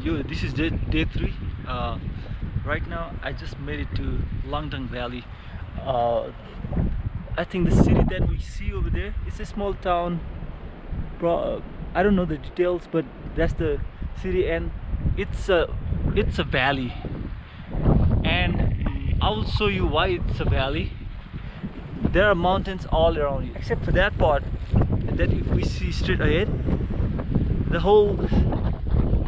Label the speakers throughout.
Speaker 1: Yo, this is day 3. Right now, I just made it to Langtang Valley. I think the city that we see over there, it's a small town. I don't know the details, but that's the city, and it's a valley. And I will show you why it's a valley. There are mountains all around you, except for that part that if we see straight ahead.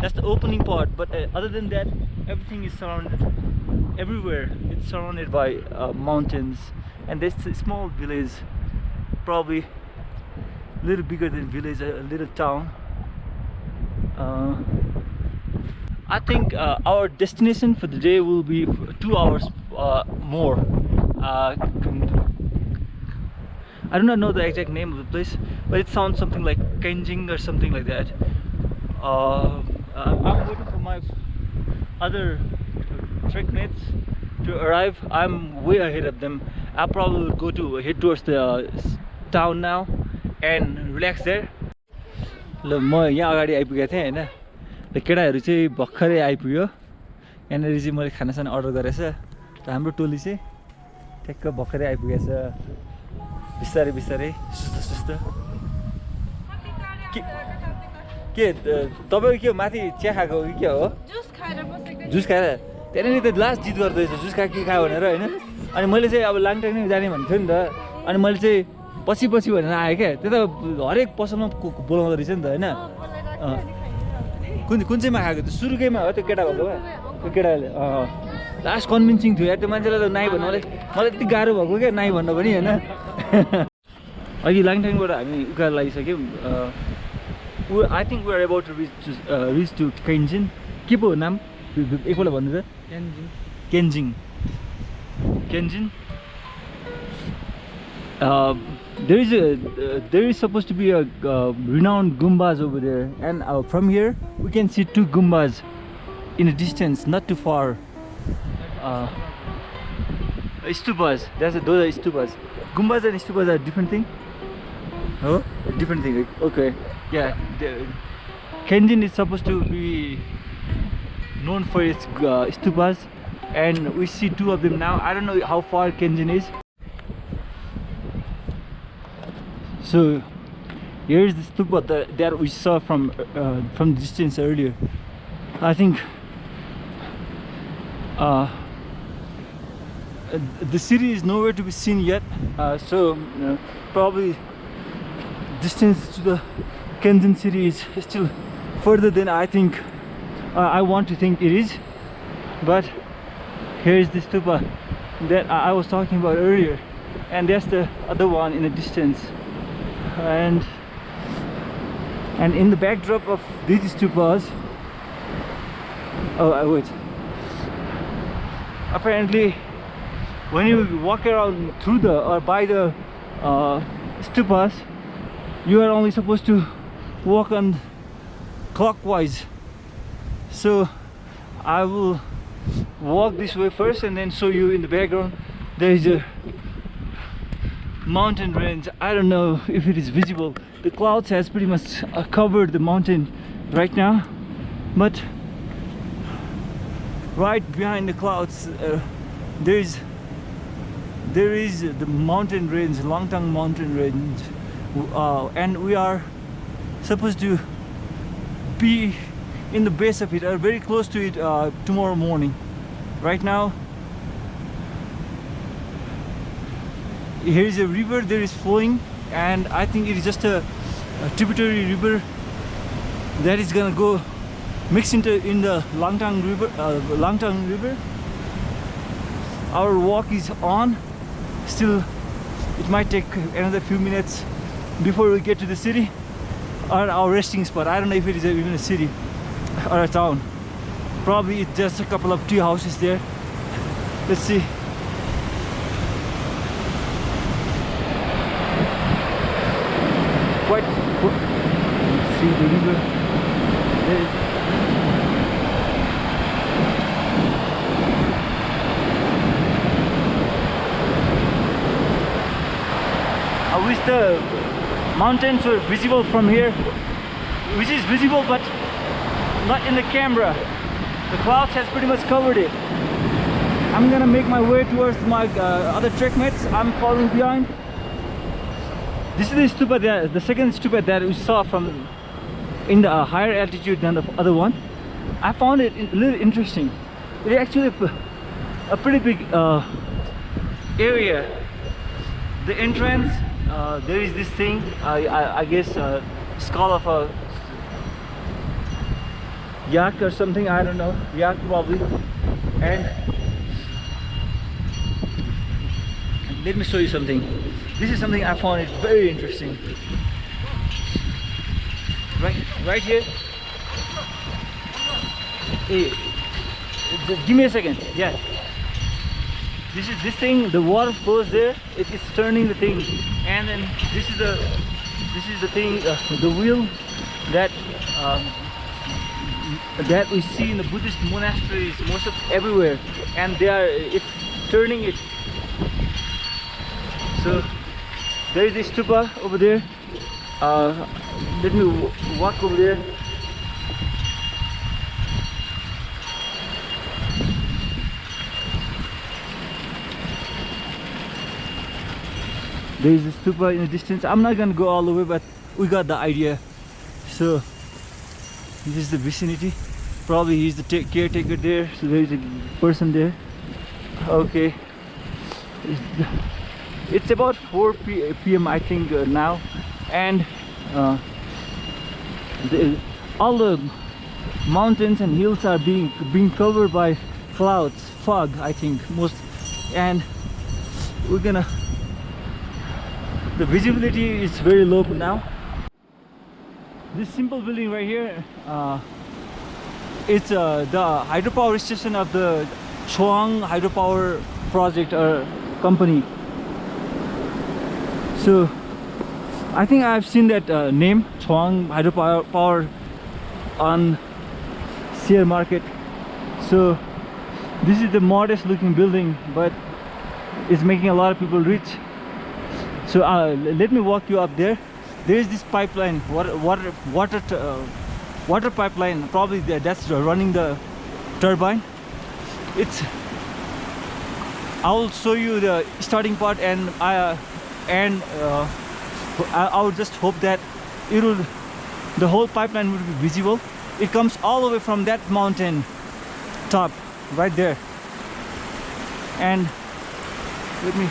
Speaker 1: That's the opening part, but other than that, everything is surrounded everywhere. It's surrounded by mountains, and there's a small village, probably a little bigger than village, a little town. I think our destination for the day will be 2 hours more. I do not know the exact name of the place, but it sounds something like Kyanjin or something like that. I'm waiting for my other trek mates to arrive. I'm way ahead of them. I probably will head towards the town now and relax there. ल म यहाँ अगाडि आइपुगेको थिएँ हैन। ल केटाहरु चाहिँ भर्खरै आइपुग्यो। यहाँनेरि चाहिँ मैले खानासाना अर्डर गरेछ र हाम्रो टोली चाहिँ ठ्याक्क भर्खरै आइपुगेछ। बिस्तारै बिस्तारै सुस्त के तपाईको के माथि चिया खाएको कि के हो? जुस खाएर त्यहाँनेरि त लास्ट जित गर्दैछ जुस खा के खायो भनेर हैन। अनि मैले चाहिँ अब लाङटाङ नै जाने भन्थ्यो नि त। अनि मैले चाहिँ पछि भनेर आएँ क्या। त्यो त हरेक पसलमा बोलाउँदो रहेछ नि त हैन। कुन चाहिँमा खाएको त्यो सुरुकैमा हो त्यो केटा भएको त्यो केटाले लास्ट कन्भिन्सिङ थियो यार। त्यो मान्छेलाई त नाइ भन्नु मलाई यति गाह्रो भएको क्या नाइ भन्नु पनि हैन। अघि लाङटाङबाट हामी उकालो लागिसक्यौँ। I think we are about to reach to Kyanjin. के पो नाम एकपल्ट भन्नु त? Kyanjin. There is supposed to be a renowned Gumbas over there, and from here we can see 2 Gumbas in a distance, not too far. Stupas. Those are stupas. Gumbas and stupas are different thing. Oh, different thing. Okay. Yeah, Kyanjin is supposed to be known for its stupas, and we see 2 of them now. I don't know how far Kyanjin is. So here's the stupa that we saw from distance earlier. I think the city is nowhere to be seen yet, so probably distance to the Kyanjin city is still further than I want to think it is. But here's the stupa that I was talking about earlier, and there's the other one in the distance, and in the backdrop of these stupas, wait, apparently when you walk around through or by the stupas, you are only supposed to walk on clockwise. So I will walk this way first and then show you in the background there is a mountain range. I don't know if it is visible. The clouds has pretty much covered the mountain right now, but right behind the clouds there is the mountain range, Langtang mountain range, and we are supposed to be in the base of it or very close to it tomorrow morning. Right now here is a river that is flowing, and I think it is just a tributary river that is gonna go mix in the Langtang river. Our walk is on still. It might take another few minutes before we get to the city or our resting spot. I don't know if it is even a city or a town. Probably it's just a couple of tea houses there. Let's see. See the river there. I wish the mountains were visible from here, which is visible, but not in the camera. The clouds has pretty much covered it. I'm gonna make my way towards my other trek mates. I'm falling behind. This is the stupa, the second stupa that we saw from in the higher altitude than the other one. I found it a little interesting. It's actually a pretty big area. The entrance, there is this thing, I guess skull of a yak or something, I don't know, yak probably. And let me show you something. This is something I found it very interesting. Right here. Hey, give me a second. Yeah. This is this thing. The water flows there. It is turning the thing, and then this is the thing. The wheel that that we see in the Buddhist monasteries, most of everywhere, and they are turning it. So there is this stupa over there. Let me walk over there. There is a stupa in the distance. I'm not gonna go all the way, but we got the idea. So this is the vicinity. Probably he's the caretaker there. So there is a person there. Okay. It's about 4 p.m. I think now, and all the mountains and hills are being covered by clouds, fog, I think most, and we're gonna. The visibility is very low now. This simple building right here, it's the hydropower station of the Chuang hydropower project or company. So I think I've seen that name, Chuang hydropower, on share market. So this is the modest looking building, but it's making a lot of people rich. So let me walk you up there. There is this pipeline, water pipeline. Probably that's running the turbine. I'll show you the starting part, and I would just hope that the whole pipeline will be visible. It comes all the way from that mountain top right there. And let me.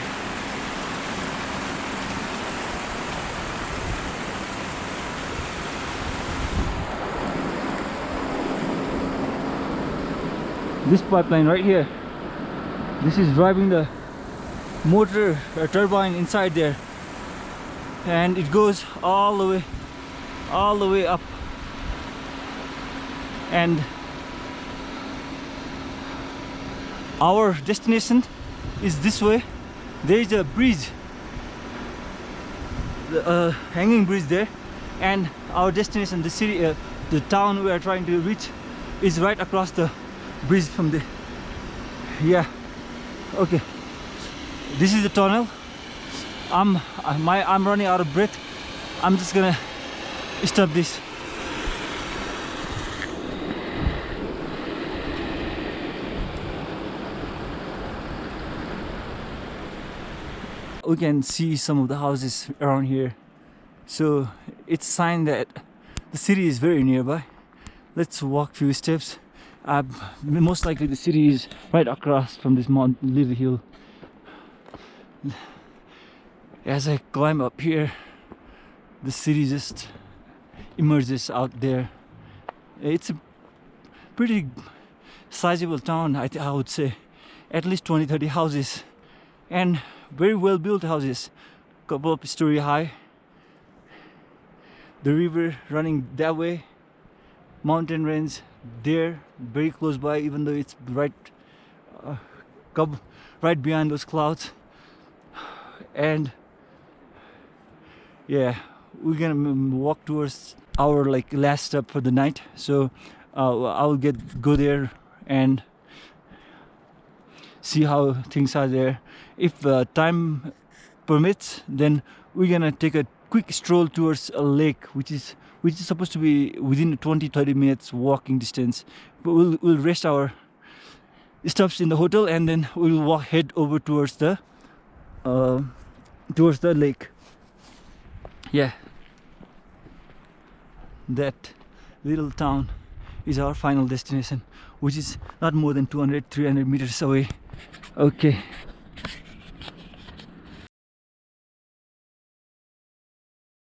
Speaker 1: This pipeline right here, this is driving the motor turbine inside there, and it goes all the way up, and our destination is this way. There is a bridge, the hanging bridge there, and our destination, the city, the town we are trying to reach, is right across the bridge from there. Yeah, okay, this is the tunnel. I'm running out of breath. I'm just gonna stop this. We can see some of the houses around here, so it's a sign that the city is very nearby. Let's walk a few steps. Most likely the city is right across from this little hill. As I climb up here, the city just emerges out there. It's a pretty sizable town, I would say. At least 20-30 houses, and very well built houses, couple of story high. The river running that way, mountain range there, very close by, even though it's right behind those clouds. And yeah, we're gonna walk towards our last stop for the night. So I'll go there and see how things are there. If time permits, then we're gonna take a quick stroll towards a lake which is which is supposed to be within 20-30 minutes walking distance. But we'll rest our stops in the hotel, and then we'll head over towards the lake. Yeah, that little town is our final destination, which is not more than 200-300 meters away. Okay.